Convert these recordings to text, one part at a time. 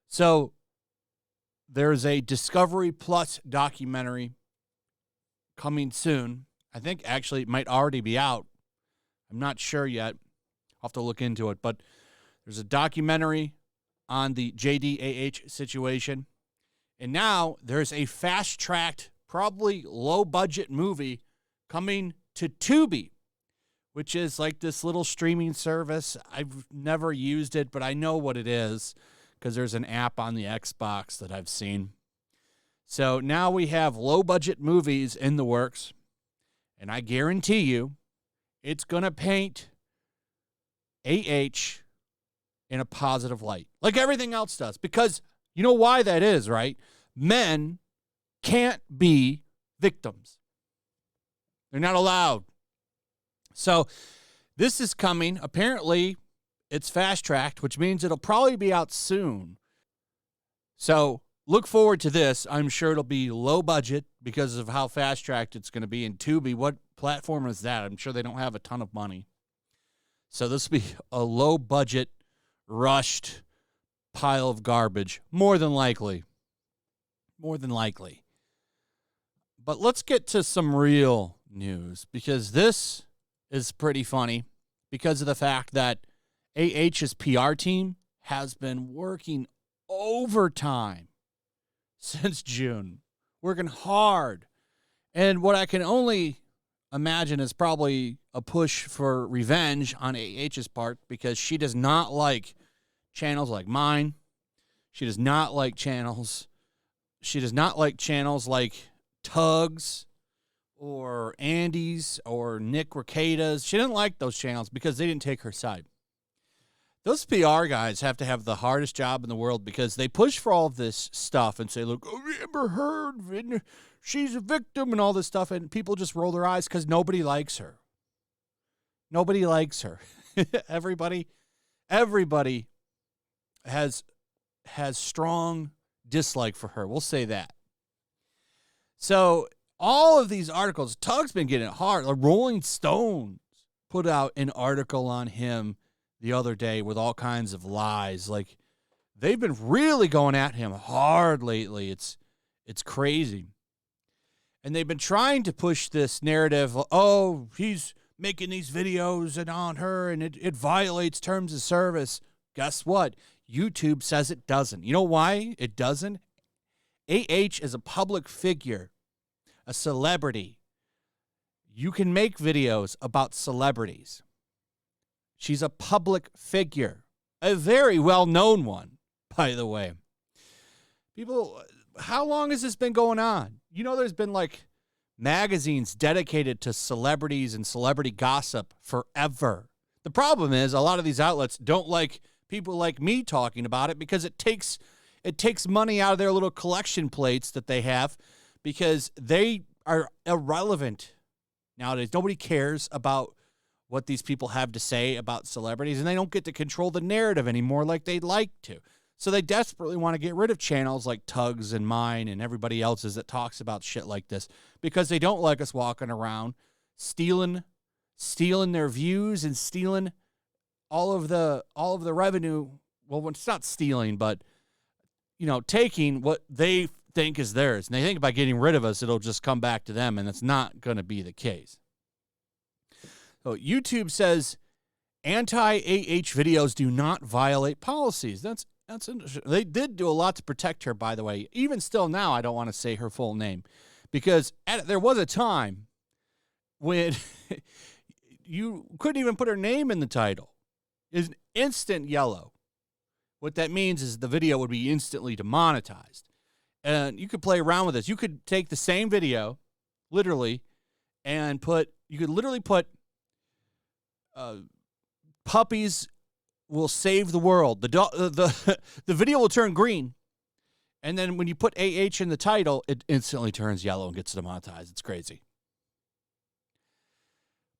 So there's a Discovery Plus documentary coming soon. I think actually it might already be out. I'm not sure yet. I'll have to look into it. But there's a documentary on the JDAH situation. And now there's a fast-tracked, probably low-budget movie coming to Tubi, which is like this little streaming service. I've never used it, but I know what it is because there's an app on the Xbox that I've seen. So now we have low-budget movies in the works, and I guarantee you it's going to paint AH in a positive light, like everything else does, because you know why that is, right? Men can't be victims. They're not allowed. So this is coming. Apparently, it's fast-tracked, which means it'll probably be out soon. So look forward to this. I'm sure it'll be low budget because of how fast-tracked it's going to be. In Tubi, what platform is that? I'm sure they don't have a ton of money. So this will be a low-budget, rushed pile of garbage, more than likely. More than likely. But let's get to some real news, because this is pretty funny because of the fact that AH's PR team has been working overtime since June, working hard. And what I can only imagine is probably a push for revenge on AH's part, because she does not like channels like mine. She does not like channels. She does not like channels like Tugs or Andy's or Nick Recada's. She didn't like those channels because they didn't take her side. Those PR guys have to have the hardest job in the world, because they push for all of this stuff and say, look, oh, Amber Heard, she's a victim and all this stuff, and people just roll their eyes because nobody likes her. Nobody likes her. Everybody has strong dislike for her. We'll say that. So all of these articles, Tug's been getting it hard. Like Rolling Stones put out an article on him the other day with all kinds of lies. Like, they've been really going at him hard lately. It's crazy. And they've been trying to push this narrative, oh, he's making these videos and on her, and it violates terms of service. Guess what? YouTube says it doesn't. You know why it doesn't? AH is a public figure, a celebrity. You can make videos about celebrities. She's a public figure, a very well-known one, by the way. People, how long has this been going on? You know, there's been like magazines dedicated to celebrities and celebrity gossip forever. The problem is a lot of these outlets don't like people like me talking about it, because it takes money out of their little collection plates that they have, because they are irrelevant nowadays. Nobody cares about what these people have to say about celebrities, and they don't get to control the narrative anymore like they'd like to. So they desperately want to get rid of channels like Tugs and mine and everybody else's that talks about shit like this, because they don't like us walking around stealing their views and stealing all of the revenue. Well, it's not stealing, but taking what they think is theirs. And they think by getting rid of us, it'll just come back to them, and that's not going to be the case. So YouTube says anti-AH videos do not violate policies. That's interesting. They did do a lot to protect her, by the way. Even still now, I don't want to say her full name, because there was a time when you couldn't even put her name in the title. It's instant yellow. What that means is the video would be instantly demonetized. And you could play around with this. You could take the same video, literally, and put puppies will save the world. The video will turn green, and then when you put AH in the title, it instantly turns yellow and gets demonetized. It's crazy.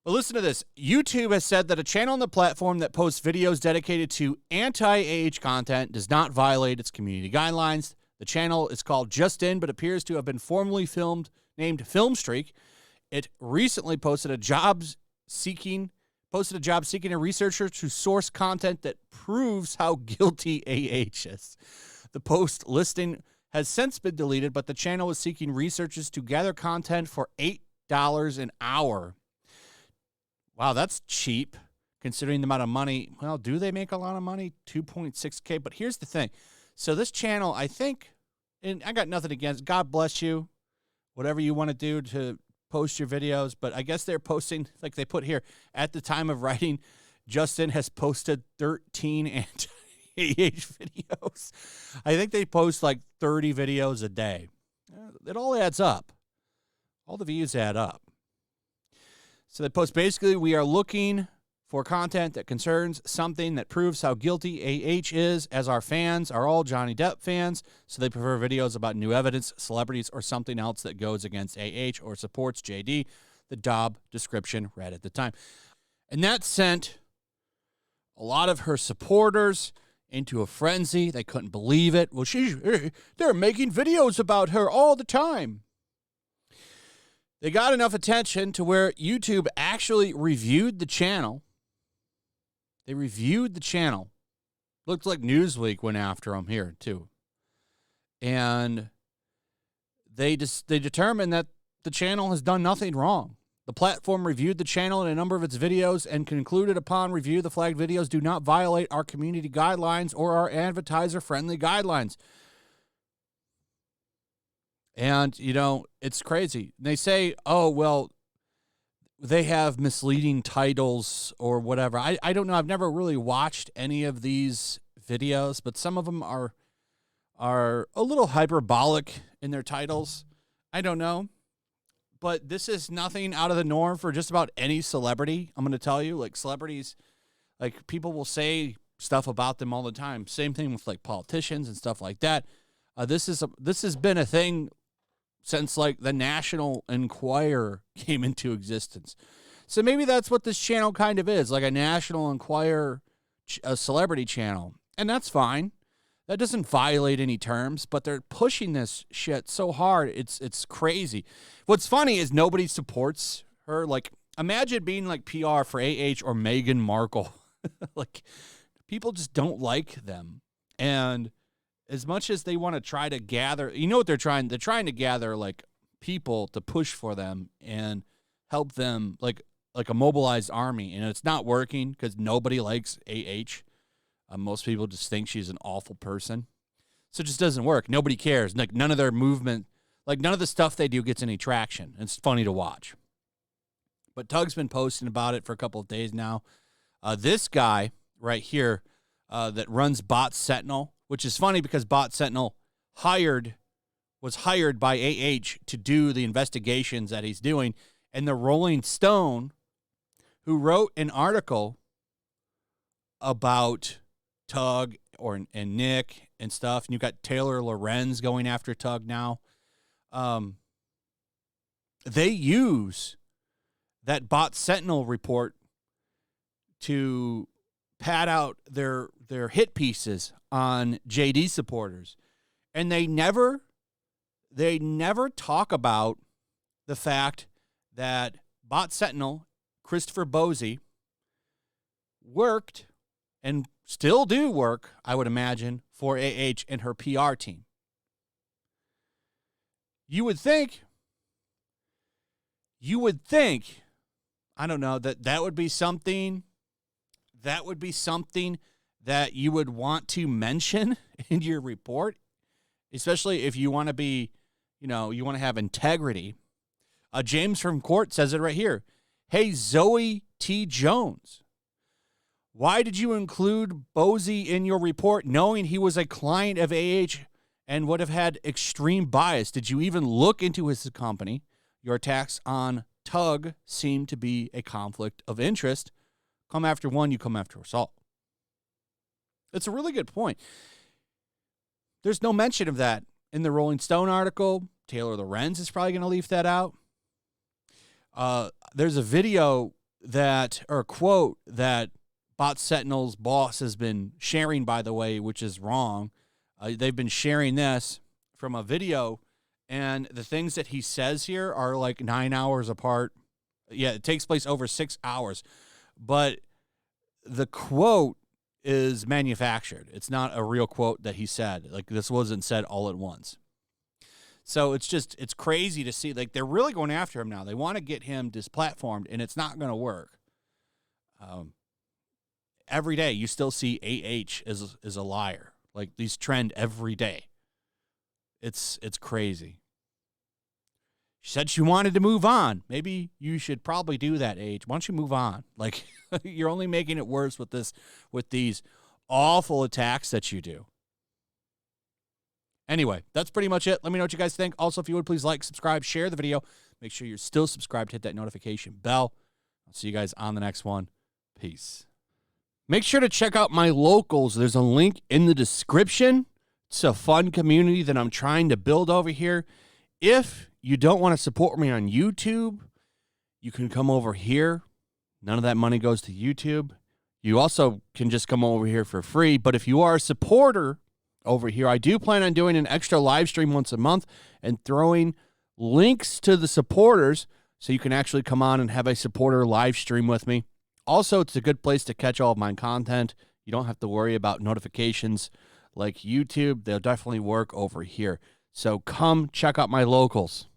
But listen to this. YouTube has said that a channel on the platform that posts videos dedicated to anti-AH content does not violate its community guidelines. The channel is called Just In, but appears to have been formerly named Film Streak. it recently posted a job seeking a researcher to source content that proves how guilty AH is. The post listing has since been deleted, but the channel is seeking researchers to gather content for $8 an hour. Wow, that's cheap considering the amount of money. Well, do they make a lot of money? $2.6K. But here's the thing. So this channel, I think, and I got nothing against, God bless you, whatever you want to do to post your videos, but I guess they're posting, like they put here, at the time of writing, Justin has posted 13 anti-AH videos. I think they post like 30 videos a day. It all adds up. All the views add up. So they post, basically, we are looking for content that concerns something that proves how guilty AH is, as our fans are all Johnny Depp fans, so they prefer videos about new evidence, celebrities, or something else that goes against AH or supports JD, the job description read at the time. And that sent a lot of her supporters into a frenzy. They couldn't believe it. Well, they're making videos about her all the time. They got enough attention to where YouTube actually reviewed the channel. They reviewed the channel. Looked like Newsweek went after them here, too. And they determined that the channel has done nothing wrong. The platform reviewed the channel and a number of its videos and concluded upon review the flagged videos do not violate our community guidelines or our advertiser-friendly guidelines. And, you know, it's crazy. They say, oh, well, they have misleading titles or whatever. I don't know. I've never really watched any of these videos, but some of them are a little hyperbolic in their titles. I don't know. But this is nothing out of the norm for just about any celebrity. I'm going to tell you, like, celebrities, like, people will say stuff about them all the time. Same thing with, like, politicians and stuff like that. This has been a thing since, like, the National Enquirer came into existence. So maybe that's what this channel kind of is, like a National Enquirer, a celebrity channel. And that's fine. That doesn't violate any terms, but they're pushing this shit so hard, it's crazy. What's funny is nobody supports her. Like, imagine being, like, PR for AH or Meghan Markle. Like, people just don't like them. And as much as they want to try to gather, you know what they're trying to gather, like, people to push for them and help them, like a mobilized army. And it's not working because nobody likes AH. Most people just think she's an awful person. So it just doesn't work. Nobody cares. Like, none of their movement, like, none of the stuff they do gets any traction. It's funny to watch. But Tug's been posting about it for a couple of days now. This guy right here that runs Bot Sentinel, which is funny because Bot Sentinel was hired by AH to do the investigations that he's doing. And the Rolling Stone, who wrote an article about Tug and Nick and stuff, and you've got Taylor Lorenz going after Tug now. They use that Bot Sentinel report to pad out their hit pieces on JD supporters. And they never talk about the fact that Bot Sentinel, Christopher Bosey, worked and still do work, I would imagine, for AH and her PR team. You would think, I don't know, that would be something that you would want to mention in your report, especially if you want to be, you want to have integrity. James from Court says it right here. Hey, Zoe T. Jones, why did you include Bosey in your report knowing he was a client of AH and would have had extreme bias? Did you even look into his company? Your attacks on Tug seem to be a conflict of interest. Come after one, you come after us all. It's a really good point. There's no mention of that in the Rolling Stone article. Taylor Lorenz is probably going to leave that out. There's a video or a quote that Bot Sentinel's boss has been sharing, by the way, which is wrong. They've been sharing this from a video, And the things that he says here are like 9 hours apart. Yeah, it takes place over 6 hours. But the quote is manufactured. It's not a real quote that he said. Like, this wasn't said all at once. So it's crazy to see. Like, they're really going after him now. They want to get him displatformed, and it's not going to work. Every day you still see AH is a liar. Like, these trend every day. It's crazy. She said she wanted to move on. Maybe you should probably do that, AH. Why don't you move on? Like, you're only making it worse with these awful attacks that you do. Anyway, that's pretty much it. Let me know what you guys think. Also, if you would, please like, subscribe, share the video. Make sure you're still subscribed. Hit that notification bell. I'll see you guys on the next one. Peace. Make sure to check out my locals. There's a link in the description. It's a fun community that I'm trying to build over here. If you don't want to support me on YouTube, you can come over here. None of that money goes to YouTube. You also can just come over here for free. But if you are a supporter over here, I do plan on doing an extra live stream once a month and throwing links to the supporters so you can actually come on and have a supporter live stream with me. Also, it's a good place to catch all of my content. You don't have to worry about notifications like YouTube. They'll definitely work over here. So come check out my locals.